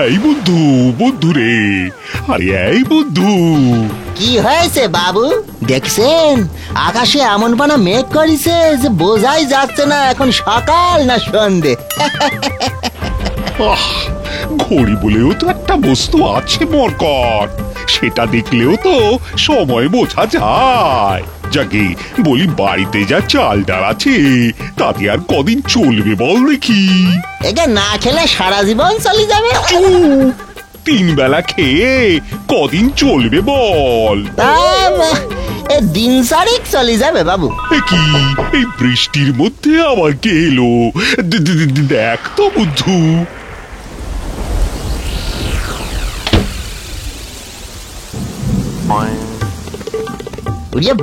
এই বন্ধু, বন্ধু রে, আরে এই বন্ধু। কি হয়েছে বাবু? দেখছেন আকাশে এমন পানা মেঘ করেছে যে বোঝাই যাচ্ছে না এখন সকাল না সন্ধে। ঘড়ি বলেও তো একটা বস্তু আছে মরকট, সেটা দেখলেও তো সময় বোঝা যায়। যাকে বলি, বাড়িতে যা চাল ডাল আছে তাতে আর কদিন চলবে বল দেখি? এটা না খেলে সারা জীবন চলে যাবে। 3 বেলা খেয়ে কদিন চলবে বল? দিন চারেক চলে যাবে বাবু। কি এই বৃষ্টির মধ্যে আবার কে এলো? দেখ তো বুদ্ধু।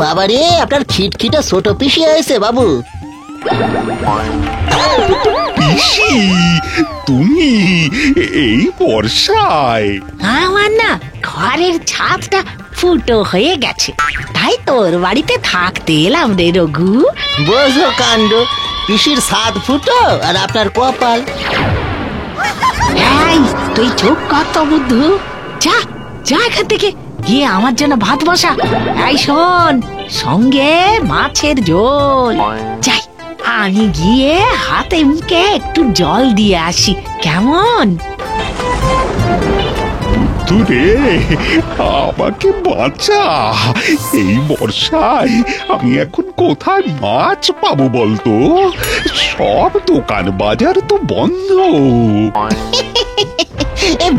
বাবা রে, আপনার খিটখিটা ছোট পিসি হয়েছে বাবু। পিসি, তুমি এই বর্ষায়? আমার না ঘরের ছাদটা ফুটো হয়ে গেছে, তাই তোর বাড়িতে থাকতে এলাম রে রঘু। বোঝো কাণ্ড, পিসির ছাদ ফুটো আর আপনার কপাল। এই তুই চুপ কর তো বুদ্ধু, যা যা এখান থেকে গিয়ে আমার জন্য ভাত বসা। এই শোন, সঙ্গে মাছের ঝোল। যাই, আমি গিয়ে হাতে মুখে একটু জল দিয়ে আসি, কেমন? রে, আমাকে বাঁচা। এই বর্ষায় আমি এখন কোথায় মাছ পাবো বলতো? সব দোকান বাজার তো বন্ধ।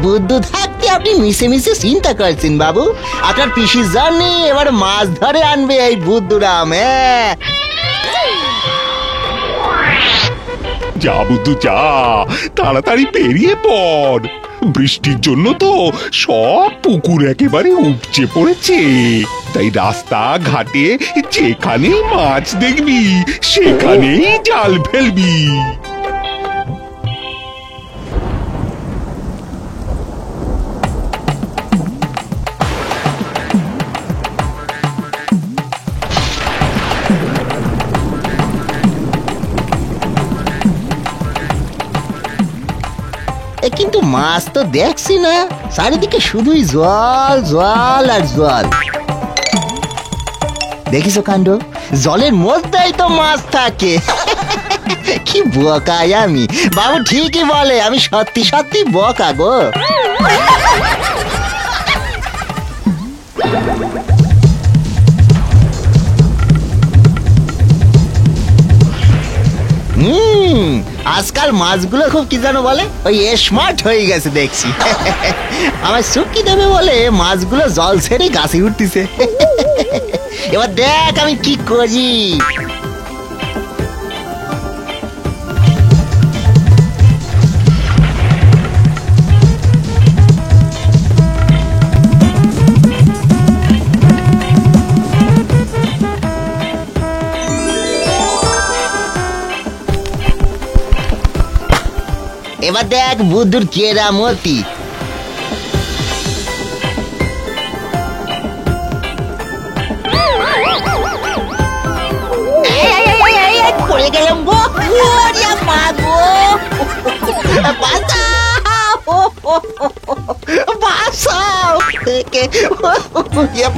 বুদ্ধু থাকতে আপনি মিশে মিশে চিন্তা করছেন বাবু। আপনার পিসির জন্য এবার মাছ ধরে আনবে এই বুদ্ধুরাম। যা বুদ্ধু যা, তাড়াতাড়ি বেরিয়ে পড়। বৃষ্টির জন্য তো সব পুকুর একেবারে উপচে পড়েছে, তাই রাস্তা ঘাটে যেখানেই মাছ দেখবি সেখানেই জাল ফেলবি। কিন্তু মাছ তো দেখছি না, চারিদিকে শুধুই জল জল আর জল। দেখিস কাণ্ড, জলের মধ্যেই তো মাছ থাকে। কি বোকাই আমি বাবু, ঠিকই বলে, আমি সত্যি সত্যি বোকা গো। আজকাল মাছগুলো খুব কি জানো বলে, ওই স্মার্ট হয়ে গেছে দেখছি। আমার শুকি দেবে বলে মাছগুলো জল ছেড়ে গাছে উঠতেছে। এবার দেখ আমি কি করি। এবার দেখ বুদ্ধুর কেরামতি। পড়ে গেলাম গো, বাঁচাও থেকে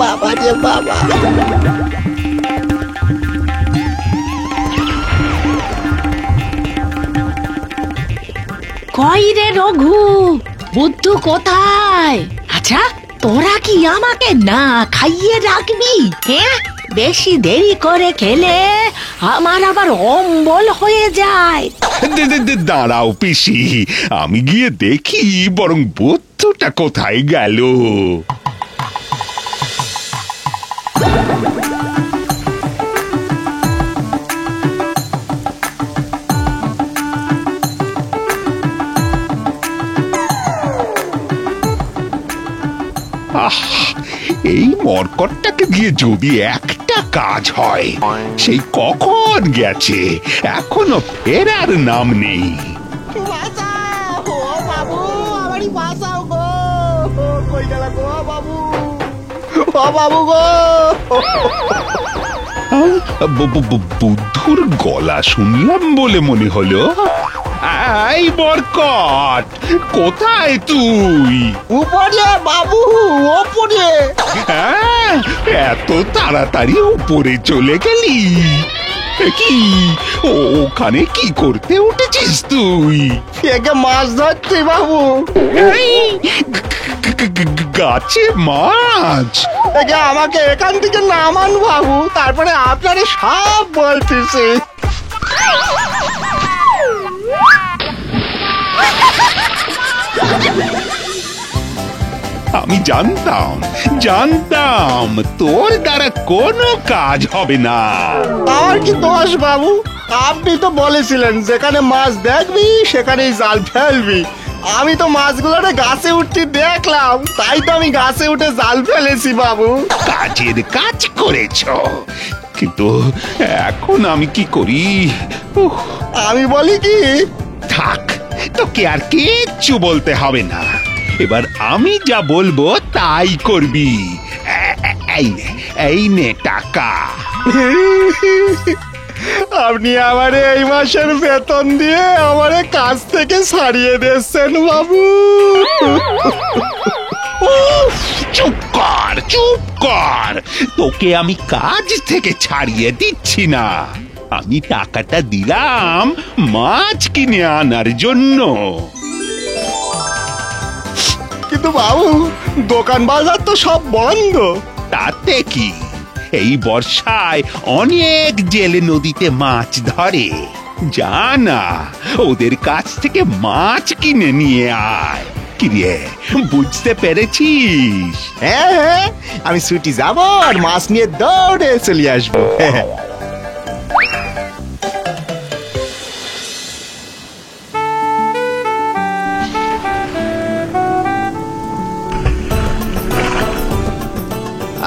বাবা রে বাবা। কই রে রঘু, বুদ্ধু কোথায়? আচ্ছা, তোরা কি আমাকে না খাইয়ে রাখবি? হ্যাঁ, বেশি দেরি করে খেলে আমার আবার অম্বল হয়ে যায়। দাঁড়াও পিসি, আমি গিয়ে দেখি বরং বুদ্ধুটা কোথায় গেল। এই মরকটটাকে দিয়ে যদি একটা কাজ হয়, সেই কখন গেছে, এখনো ফেরার নাম নেই। বুদ্ধুর গলা শুনলাম বলে মনে হলো, এই বরকট, কোথায় তুই? উপরে বাবু, উপরে। হ্যাঁ, এত তাড়াতাড়ি উপরে চলে গেলি? কি ওখানে কি করতে উঠেছিস তুই? একে মাছ ধরছি বাবু। গাছে মাছ? একে আমাকে এখান থেকে নামান বাবু, তারপরে আপনারে সব বলতেছে। আমি জানতাম তোর দ্বারা কোনো কাজ হবে না। আমার কি দোষ বাবু? আপনি তো বলেছিলেন যেখানে মাছ দেখবি সেখানেই জাল ফেলবি। আমি তো মাছগুলোরে গাছে উঠতে দেখলাম, তাই তো আমি গাছে উঠে জাল ফেলেছি বাবু। কাজের কাজ করেছ, কিন্তু এখন আমি কি করি? আমি বলি কি, থাক, তোকে আর কিচ্ছু বলতে হবে না। এবার আমি যা বলবো তাই করবি। এই নে টাকা। আপনি আমারে এই মাসের বেতন দিয়ে আমারে কাজ থেকে ছাড়িয়ে দিচ্ছেন বাবু। চুপ কর, তোকে আমি কাজ থেকে ছাড়িয়ে দিচ্ছি না। আমি টাকাটা দিলাম মাছ কিনে আনার জন্য। কিন্তু বাবু, দোকান বাজার তো সব বন্ধ। তাতে কি, এই বর্ষায় অনেক জেলে নদীতে মাছ ধরে। যা না, ওদের কাছ থেকে মাছ কিনে নিয়ে আয়। কিরে, বুঝতে পেরেছিস? হ্যাঁ, আমি ছুটি যাব আর মাছ নিয়ে দৌড়ে চলে আসবো।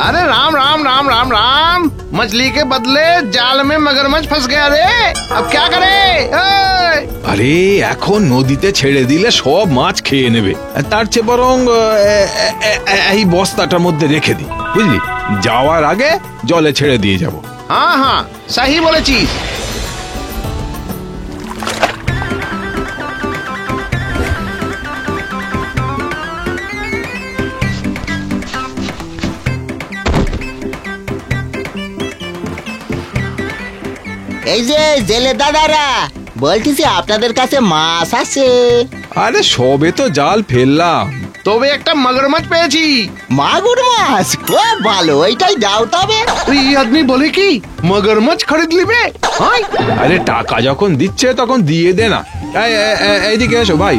अरे राम राम राम राम राम, मछली के बदले जाल में मगरमच्छ फंस गया रे। अब क्या करे? আরে এখন নদীতে ছেড়ে দিলে সব মাছ খেয়ে নেবে, তার চেয়ে বরং এই বস্তাটার মধ্যে রেখে দি, বুঝলি? যাওয়ার আগে জলে ছেড়ে দিয়ে যাব। हाँ हाँ, सही बोलेছিস। এই যে জেলে দাদারা, বলতেছি আপনাদের কাছে মাছ আছে। আরে সবে তো জাল ফেললাম। তবে একটা মগরমচ্ছ পেয়েছি। মাগুর মাছ? খুব ভালো, ওইটাই দাও তবে। এই আদমি বলে কি মগরমচ্ছ খরিদ লিবে? আরে টাকা যখন দিচ্ছে তখন দিয়ে দে না। এইদিকে এসো ভাই।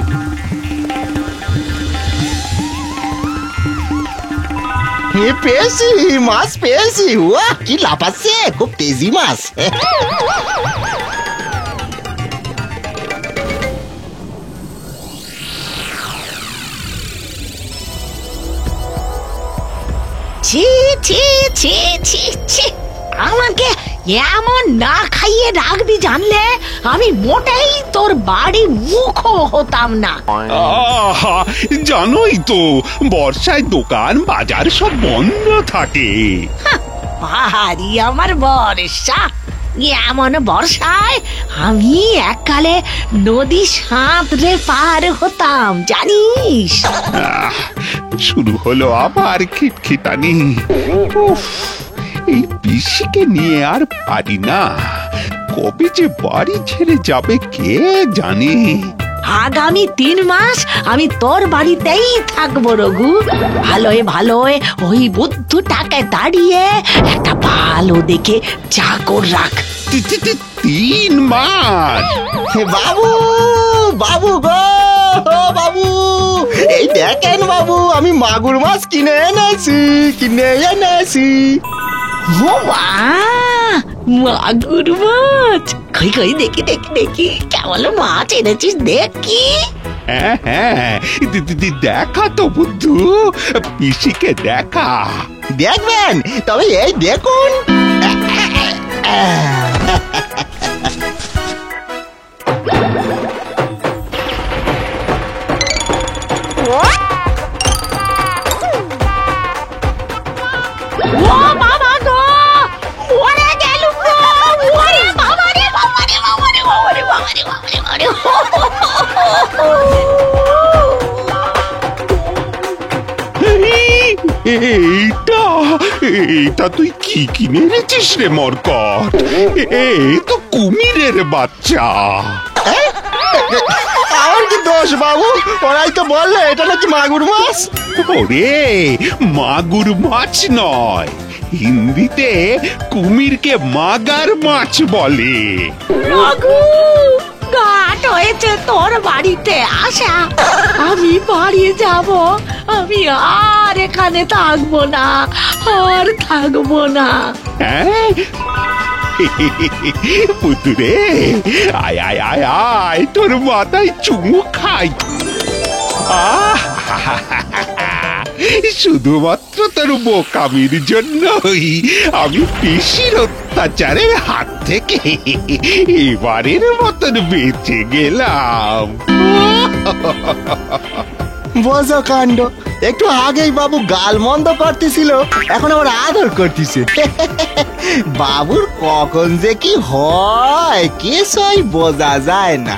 পেয়েছি, মাছ পেয়েছি। ওয়া, কি লাফাচ্ছে, খুব তেজি মাছ। ছি ছি ছি ছি ছি, আমাকে এমন না খাইয়ে রাখবি জানলে আমি মোটেই তোর বাড়ি মুখও হতাম না। আহা, জানোই তো বর্ষায় দোকান বাজার সব বন্ধ থাকে। পাহাড়ি আমার বর্ষা, এমন বর্ষায় আমি এককালে নদী সাঁতরে পার হতাম জানিস। শুরু হলো আবার খিটখিটানি। উফ, এই পিসিকে নিয়ে আর পারি না। কবে যে বাড়ি ছেড়ে যাবে কে জানে। আগামী 3 মাস আমি তোর বাড়িতেই থাকবো রঘু। ভালোয় ওই বুদ্ধটাকে দাঁড়িয়ে একটা ভালো দেখে চাকর রাখ। 3 মাস? বাবু, বাবু গো, বাবু, এই দেখেন বাবু, আমি মাগুর মাছ কিনে এনেছি। ও মা, মাগুর মাছ! কই দেখি কেমন মাছ এনেছিস দেখি। হ্যাঁ, দেখা তো বুদ্ধু, পিসিকে দেখা। দেখবেন? তবে এই দেখুন। ও বাবা গো, ওরে গেল গো, ওরে বাবা রে বাবা রে বাবা রে বাবা রে বাবা রে বাবা রে। এটা তুই কি কিনে এনেছিস রে মরকট? এ তো কুমিরের বাচ্চা। আমার কি দোষ বাবু? ওরাই তো বললে এটা নাকি মাগুর মাছ। ওরে মাগুর মাছ নয়, হিন্দিতে কুমিরকে মাগার মাছ বলে। রঘু, ঘাট হয়েছে তোর বাড়িতে আসা। আমি বাড়ি যাব, আমি আর এখানে থাকবো না, আর থাকবো না। হ্যাঁ পুতুরে, আয় আয় আয় আয়, তোর মাথায় চুমু খাই। শুধুমাত্র তোর বোকামির জন্যই আমি পিসির অত্যাচারের হাত থেকে এবারের মতন বেঁচে গেলাম। বোঝো কাণ্ড, একটু আগেই বাবু গাল মন্দ করতেছিল, এখন আবার আদর করতেছে। বাবুর কখন যে কি হয় কিছুই বোঝা যায় না।